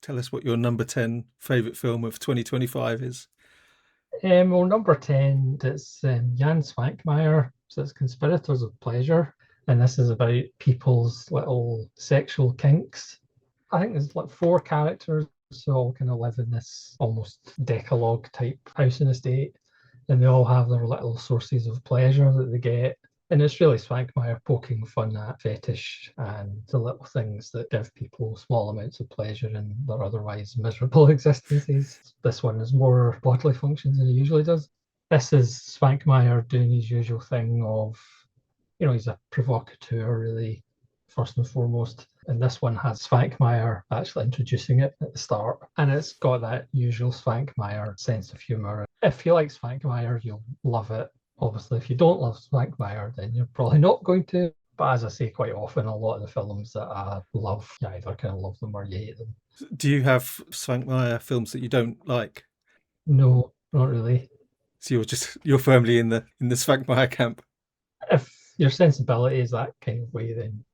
tell us what your number 10 favourite film of 2025 is. Well, number 10, it's Jan Swankmajer, so it's Conspirators of Pleasure, and this is about people's little sexual kinks. I think there's like four characters who all kind of live in this almost Decalogue type house and estate, and they all have their little sources of pleasure that they get. And it's really Swankmajer poking fun at fetish and the little things that give people small amounts of pleasure in their otherwise miserable existences. This one is more bodily functions than he usually does. This is Swankmajer doing his usual thing of, he's a provocateur, really, first and foremost. And this one has Swankmajer actually introducing it at the start. And it's got that usual Swankmajer sense of humour. If you like Swankmajer, you'll love it. Obviously, if you don't love Swankmajer, then you're probably not going to. But as I say quite often, a lot of the films that I love, you either kind of love them or you hate them. Do you have Swankmajer films that you don't like? No, not really. So you're firmly in the Swankmajer camp. If your sensibility is that kind of way, then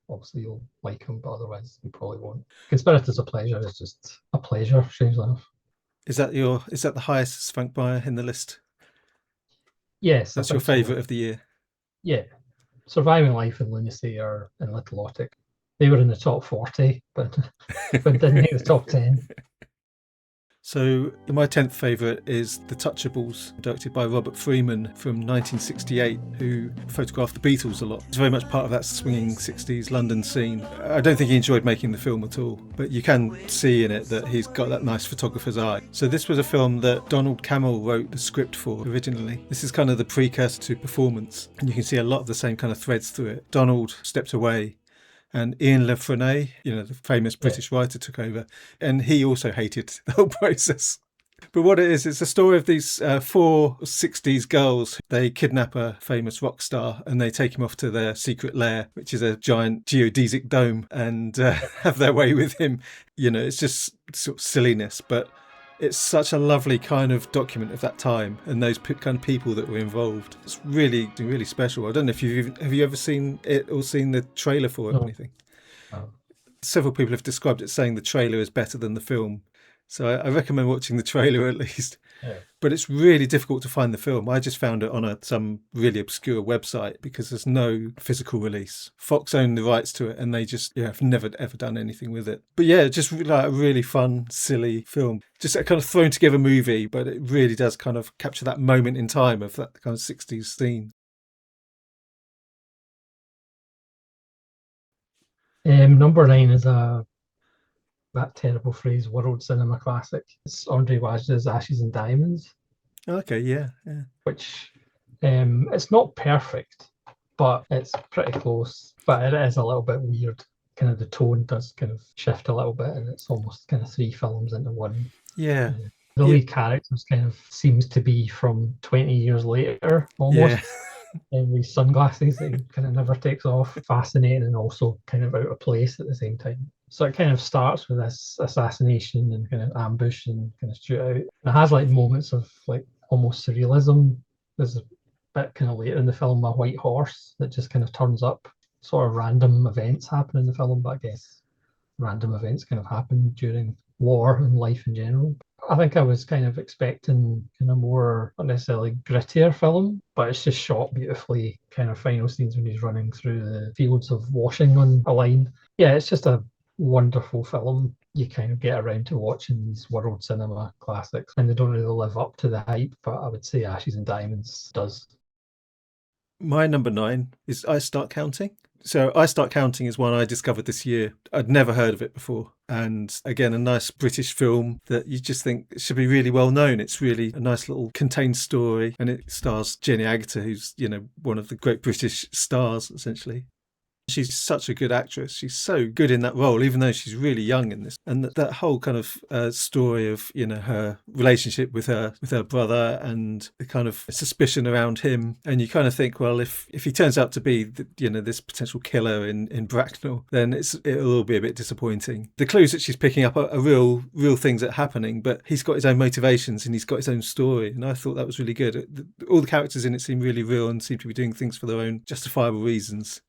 obviously you'll like them, but otherwise you probably won't. Conspirators of Pleasure is just a pleasure, strangely enough. Is that the highest Swankmajer in the list? Yes, I That's your think so. favourite of the year? Yeah. Surviving Life and Lunacy are in Little Otic. They were in the top 40, but didn't make the top 10. So my 10th favourite is The Touchables, directed by Robert Freeman from 1968, who photographed the Beatles a lot. It's very much part of that swinging 60s London scene. I don't think he enjoyed making the film at all, but you can see in it that he's got that nice photographer's eye. So this was a film that Donald Cammell wrote the script for originally. This is kind of the precursor to Performance, and you can see a lot of the same kind of threads through it. Donald stepped away, and Ian Le Frenay, the famous British writer, took over. And he also hated the whole process. But what it is, it's a story of these four 60s girls. They kidnap a famous rock star and they take him off to their secret lair, which is a giant geodesic dome, and have their way with him. It's just sort of silliness, but it's such a lovely kind of document of that time and those kind of people that were involved. It's really, really special. I don't know if have you ever seen it or seen the trailer for it or anything? No. Several people have described it saying the trailer is better than the film. So I recommend watching the trailer at least. Yeah. But it's really difficult to find the film. I just found it on some really obscure website because there's no physical release. Fox own the rights to it and they just have never ever done anything with it. But yeah, just like a really fun, silly film. Just a kind of thrown together movie, but it really does kind of capture that moment in time of that kind of 60s scene. Number 9 is that terrible phrase, world cinema classic. It's Andre Wajda's Ashes and Diamonds. Okay, yeah. Which it's not perfect, but it's pretty close. But it is a little bit weird. Kind of the tone does kind of shift a little bit, and it's almost kind of three films into one. Yeah. The lead characters kind of seems to be from 20 years later, almost. Yeah. With sunglasses that he kind of never takes off. Fascinating and also kind of out of place at the same time. So it kind of starts with this assassination and kind of ambush and kind of shootout. And it has like moments of like almost surrealism. There's a bit kind of later in the film, a white horse that just kind of turns up. Sort of random events happen in the film, but I guess random events kind of happen during war and life in general. I think I was kind of expecting kind of more, not necessarily grittier film, but it's just shot beautifully. Kind of final scenes when he's running through the fields of washing on a line. Yeah, it's just a wonderful film. You kind of get around to watching these world cinema classics, and they don't really live up to the hype, but I would say Ashes and Diamonds does. My number 9 is I Start Counting. So I Start Counting is one I discovered this year. I'd never heard of it before. And again, a nice British film that you just think should be really well known. It's really a nice little contained story. And it stars Jenny Agutter, who's, one of the great British stars, essentially. She's such a good actress. She's so good in that role, even though she's really young in this. And that whole kind of story of, her relationship with her brother and the kind of suspicion around him. And you kind of think, well, if he turns out to be, this potential killer in Bracknell, then it'll all be a bit disappointing. The clues that she's picking up are real things that are happening, but he's got his own motivations and he's got his own story. And I thought that was really good. All the characters in it seem really real and seem to be doing things for their own justifiable reasons.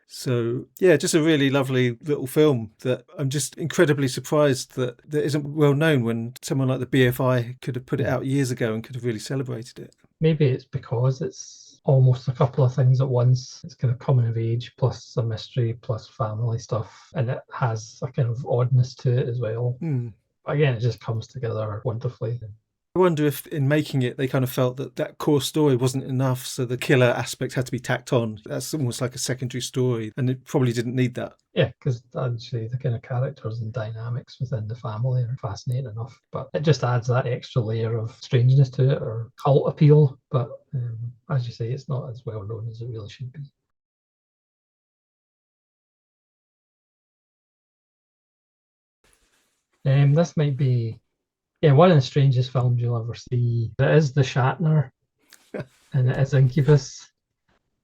So, yeah, just a really lovely little film that I'm just incredibly surprised that isn't well known when someone like the BFI could have put it out years ago and could have really celebrated it. Maybe it's because it's almost a couple of things at once. It's kind of coming of age plus a mystery plus family stuff, and it has a kind of oddness to it as well. Again, it just comes together wonderfully. I wonder if in making it, they kind of felt that core story wasn't enough, so the killer aspect had to be tacked on. That's almost like a secondary story, and it probably didn't need that. Yeah, because actually the kind of characters and dynamics within the family are fascinating enough, but it just adds that extra layer of strangeness to it or cult appeal. But as you say, it's not as well known as it really should be. This might be, one of the strangest films you'll ever see. It is The Shatner, and it is Incubus.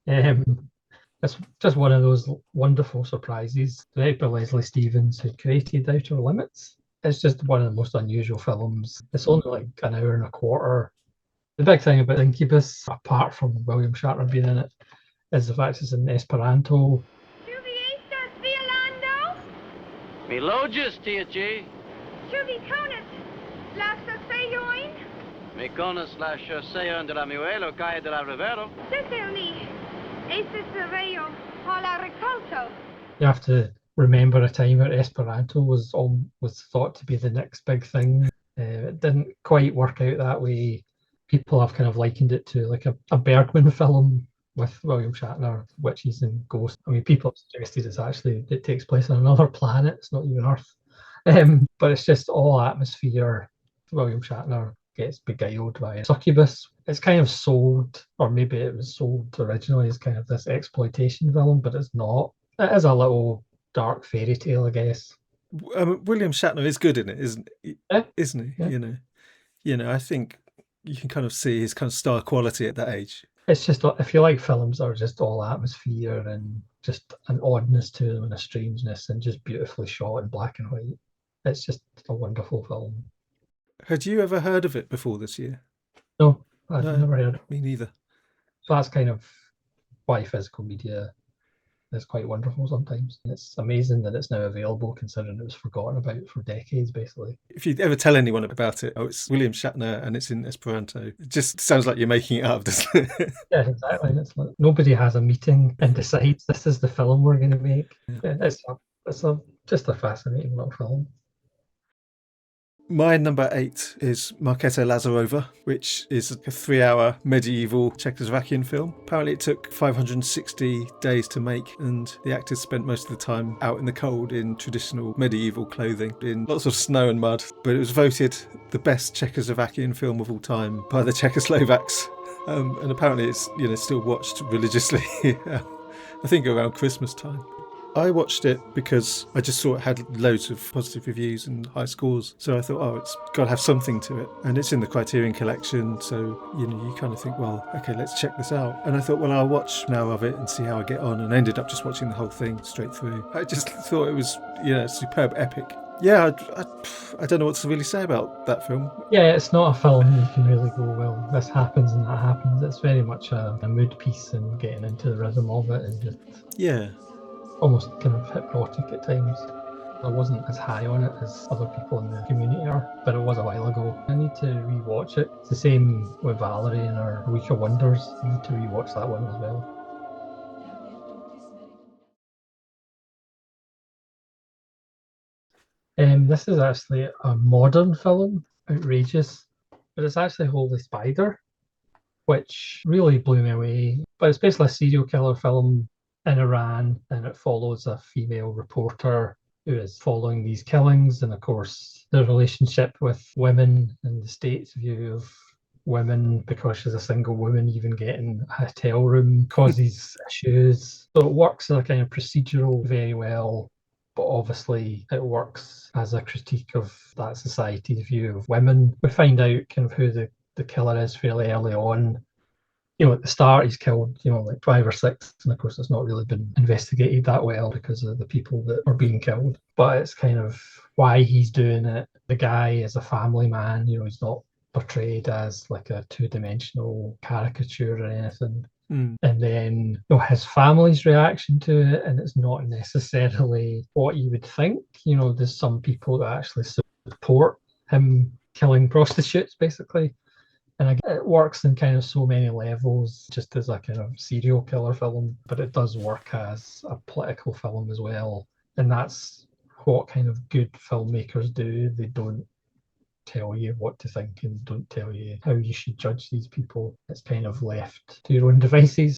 It's just one of those wonderful surprises. Directed by Leslie Stevens, who created Outer Limits. It's just one of the most unusual films. It's only like an hour and a quarter. The big thing about Incubus, apart from William Shatner being in it, is the fact it's in Esperanto. Ĉu vi estas Violando? Mi loĝas tie ĉi. Ĉu vi konas la ŝosejojn? Mi konas la ŝosejon de la Muelo kaj de la rivero. Certainly. Estis rejo por la rikolto. You have to remember a time where Esperanto was thought to be the next big thing. It didn't quite work out that way. People have kind of likened it to like a Bergman film with William Shatner, witches and ghosts. I mean, people have suggested it takes place on another planet. It's not even Earth. But it's just all atmosphere. William Shatner gets beguiled by a succubus. It's kind of sold, or maybe it was sold originally as kind of this exploitation film, but it's not. It is a little dark fairy tale, I guess. William Shatner is good in it, isn't he? Yeah. Isn't he? Yeah. I think you can kind of see his kind of star quality at that age. It's just, if you like films that are just all atmosphere and just an oddness to them and a strangeness and just beautifully shot in black and white, it's just a wonderful film. Had you ever heard of it before this year? No, I've never heard. Me neither. So that's kind of why physical media is quite wonderful sometimes. It's amazing that it's now available, considering it was forgotten about for decades, basically. If you ever tell anyone about it, it's William Shatner and it's in Esperanto, it just sounds like you're making it up, doesn't it? Yeah, exactly. It's like nobody has a meeting and decides this is the film we're going to make. Yeah. It's just a fascinating little film. My number 8 is Marketa Lazarova, which is a 3-hour medieval Czechoslovakian film. Apparently it took 560 days to make, and the actors spent most of the time out in the cold in traditional medieval clothing, in lots of snow and mud. But it was voted the best Czechoslovakian film of all time by the Czechoslovaks. And apparently it's still watched religiously, I think around Christmas time. I watched it because I just saw it had loads of positive reviews and high scores. So I thought, it's got to have something to it. And it's in the Criterion collection. So, you kind of think, well, okay, let's check this out. And I thought, well, I'll watch an hour of it and see how I get on. And I ended up just watching the whole thing straight through. I just thought it was, a superb epic. Yeah, I don't know what to really say about that film. Yeah, it's not a film you can really go, well, this happens and that happens. It's very much a mood piece and getting into the rhythm of it and just... Yeah. Almost kind of hypnotic at times. I wasn't as high on it as other people in the community are, but it was a while ago. I need to rewatch it. It's the same with Valerie and her Week of Wonders. I need to rewatch that one as well. This is actually a modern film, outrageous, but it's actually Holy Spider, which really blew me away. But it's basically a serial killer film in Iran, and it follows a female reporter who is following these killings, and of course the relationship with women and the state's view of women, because she's a single woman, even getting a hotel room causes issues. So it works as a kind of procedural very well, but obviously it works as a critique of that society's view of women. We find out kind of who the killer is fairly early on. At the start he's killed, like 5 or 6, and of course it's not really been investigated that well because of the people that are being killed. But it's kind of why he's doing it. The guy is a family man, he's not portrayed as like a 2-dimensional caricature or anything. Mm. And then his family's reaction to it, and it's not necessarily what you would think. There's some people that actually support him killing prostitutes, basically. And again, it works in kind of so many levels, just as a kind of serial killer film, but it does work as a political film as well. And that's what kind of good filmmakers do. They don't tell you what to think and don't tell you how you should judge these people. It's kind of left to your own devices.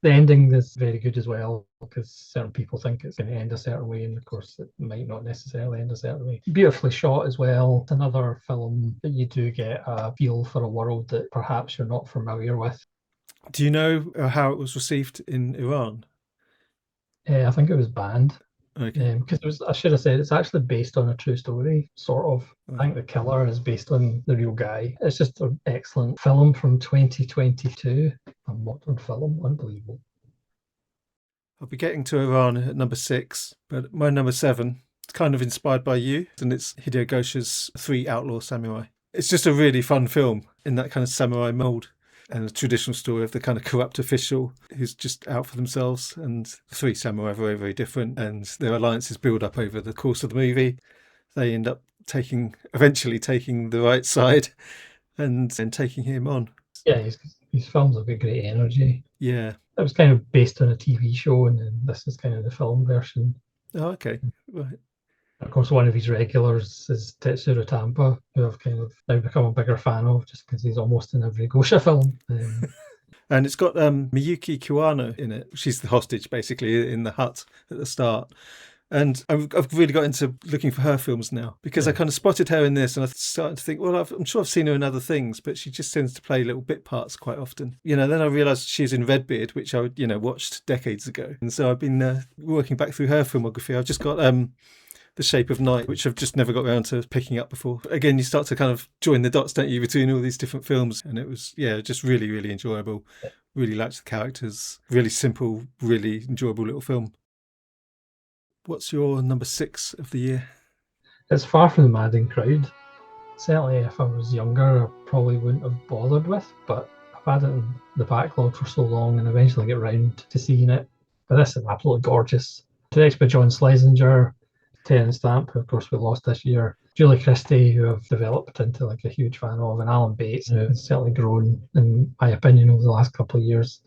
The ending is very good as well, because certain people think it's going to end a certain way, and of course it might not necessarily end a certain way. Beautifully shot as well. It's another film that you do get a feel for a world that perhaps you're not familiar with. Do you know how it was received in Iran? I think it was banned. Okay. Because I should have said it's actually based on a true story, sort of. I think the killer is based on the real guy. It's just an excellent film from 2022. A modern film, unbelievable. I'll be getting to Iran at number 6, but my number 7 is kind of inspired by you, and it's Hideo Gosha's Three Outlaw Samurai. It's just a really fun film in that kind of samurai mould, and a traditional story of the kind of corrupt official who's just out for themselves, and the three samurai are very, very different, and their alliances build up over the course of the movie. They end up eventually taking the right side and taking him on. Yeah, his films have got great energy. Yeah. It was kind of based on a TV show, and then this is kind of the film version. Oh, okay. Right. Of course, one of his regulars is Tetsuro Tampa, who I've kind of now become a bigger fan of, just because he's almost in every Gosha film. And it's got Miyuki Kiwano in it. She's the hostage, basically, in the hut at the start. And I've really got into looking for her films now, because I kind of spotted her in this, and I started to think, well, I'm sure I've seen her in other things, but she just tends to play little bit parts quite often. Then I realised she's in Redbeard, which I watched decades ago. And so I've been working back through her filmography. I've just got The Shape of Night, which I've just never got around to picking up before. Again, you start to kind of join the dots, don't you, between all these different films. And it was, just really, really enjoyable. Really liked the characters. Really simple, really enjoyable little film. What's your number 6 of the year? It's Far From the Madding Crowd. Certainly, if I was younger, I probably wouldn't have bothered with, but I've had it in the backlog for so long and eventually get round to seeing it. But this is absolutely gorgeous. Directed by John Schlesinger, Terence Stamp, who of course we lost this year, Julie Christie, who I've developed into like a huge fan of, and Alan Bates, who has certainly grown, in my opinion, over the last couple of years.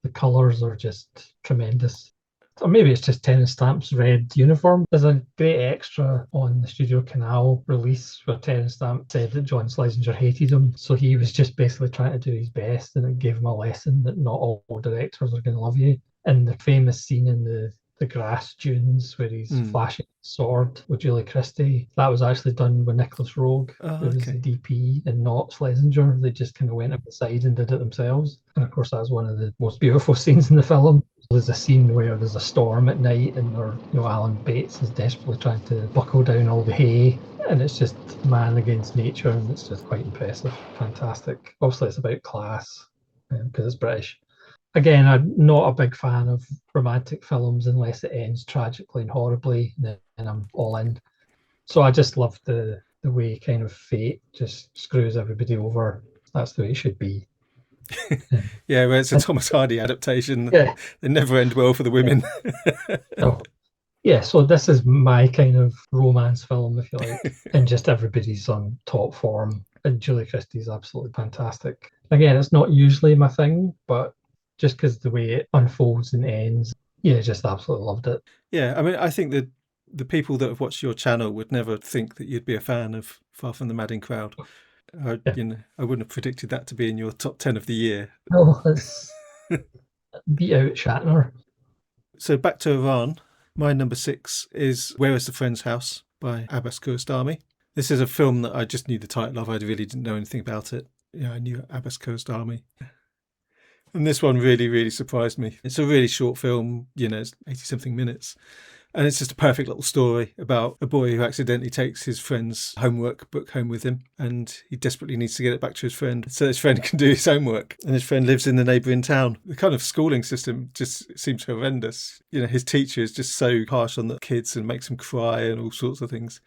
The colours are just tremendous. Or maybe it's just Terence Stamp's red uniform. There's a great extra on the Studio Canal release where Terence Stamp said that John Schlesinger hated him. So he was just basically trying to do his best, and it gave him a lesson that not all directors are going to love you. And the famous scene in the grass dunes where he's flashing his sword with Julie Christie, that was actually done with Nicholas Roeg, who was the DP, and not Schlesinger. They just kind of went up the side and did it themselves. And of course, that's one of the most beautiful scenes in the film. There's a scene where there's a storm at night, and Alan Bates is desperately trying to buckle down all the hay, and it's just man against nature, and it's just quite impressive. Fantastic. Obviously, it's about class because it's British. Again, I'm not a big fan of romantic films unless it ends tragically and horribly, and I'm all in. So I just love the way kind of fate just screws everybody over. That's the way it should be. Yeah, well, it's a Thomas Hardy adaptation. Yeah. They never end well for the women. So this is my kind of romance film, if you like, and just everybody's on top form. And Julie Christie's absolutely fantastic. Again, it's not usually my thing, but just because the way it unfolds and ends, just absolutely loved it. Yeah, I mean, I think that the people that have watched your channel would never think that you'd be a fan of Far From the Madding Crowd. I wouldn't have predicted that to be in your top 10 of the year. No, it's beat out Shatner. So back to Iran. My number 6 is Where is the Friend's House by Abbas Kiarostami. This is a film that I just knew the title of. I really didn't know anything about it. I knew Abbas Kiarostami. And this one really, really surprised me. It's a really short film, it's 80-something minutes. And it's just a perfect little story about a boy who accidentally takes his friend's homework book home with him, and he desperately needs to get it back to his friend so his friend can do his homework. And his friend lives in the neighbouring town. The kind of schooling system just seems horrendous. His teacher is just so harsh on the kids and makes them cry and all sorts of things.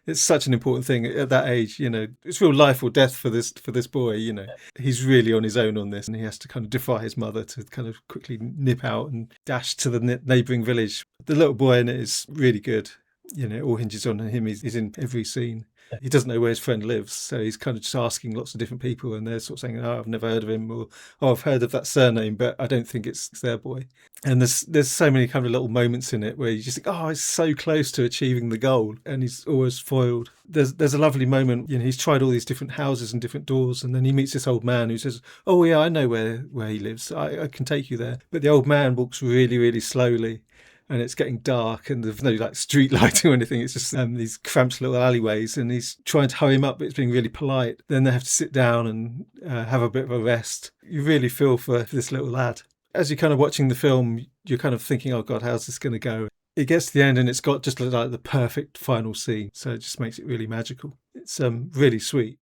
It's such an important thing at that age, you know. It's real life or death for this boy, you know. He's really on his own on this, and he has to kind of defy his mother to kind of quickly nip out and dash to the neighbouring village. The little boy in it is really good. You know, it all hinges on him. He's in every scene. He doesn't know where his friend lives, so he's kind of just asking lots of different people, and they're sort of saying, "Oh, I've never heard of him," or "Oh, I've heard of that surname, but I don't think it's their boy." And there's so many kind of little moments in it where you just think, "Oh, he's so close to achieving the goal," and he's always foiled. There's a lovely moment, you know, he's tried all these different houses and different doors, and then he meets this old man who says, "Oh yeah, I know where he lives. I can take you there." But the old man walks really, really slowly. And it's getting dark, and there's no like street lighting or anything. It's just these cramped little alleyways, and he's trying to hurry him up, but it's being really polite. Then they have to sit down and have a bit of a rest. You really feel for this little lad. As you're kind of watching the film, you're kind of thinking, "Oh God, how's this going to go?" It gets to the end, and it's got just like the perfect final scene, so it just makes it really magical. It's really sweet.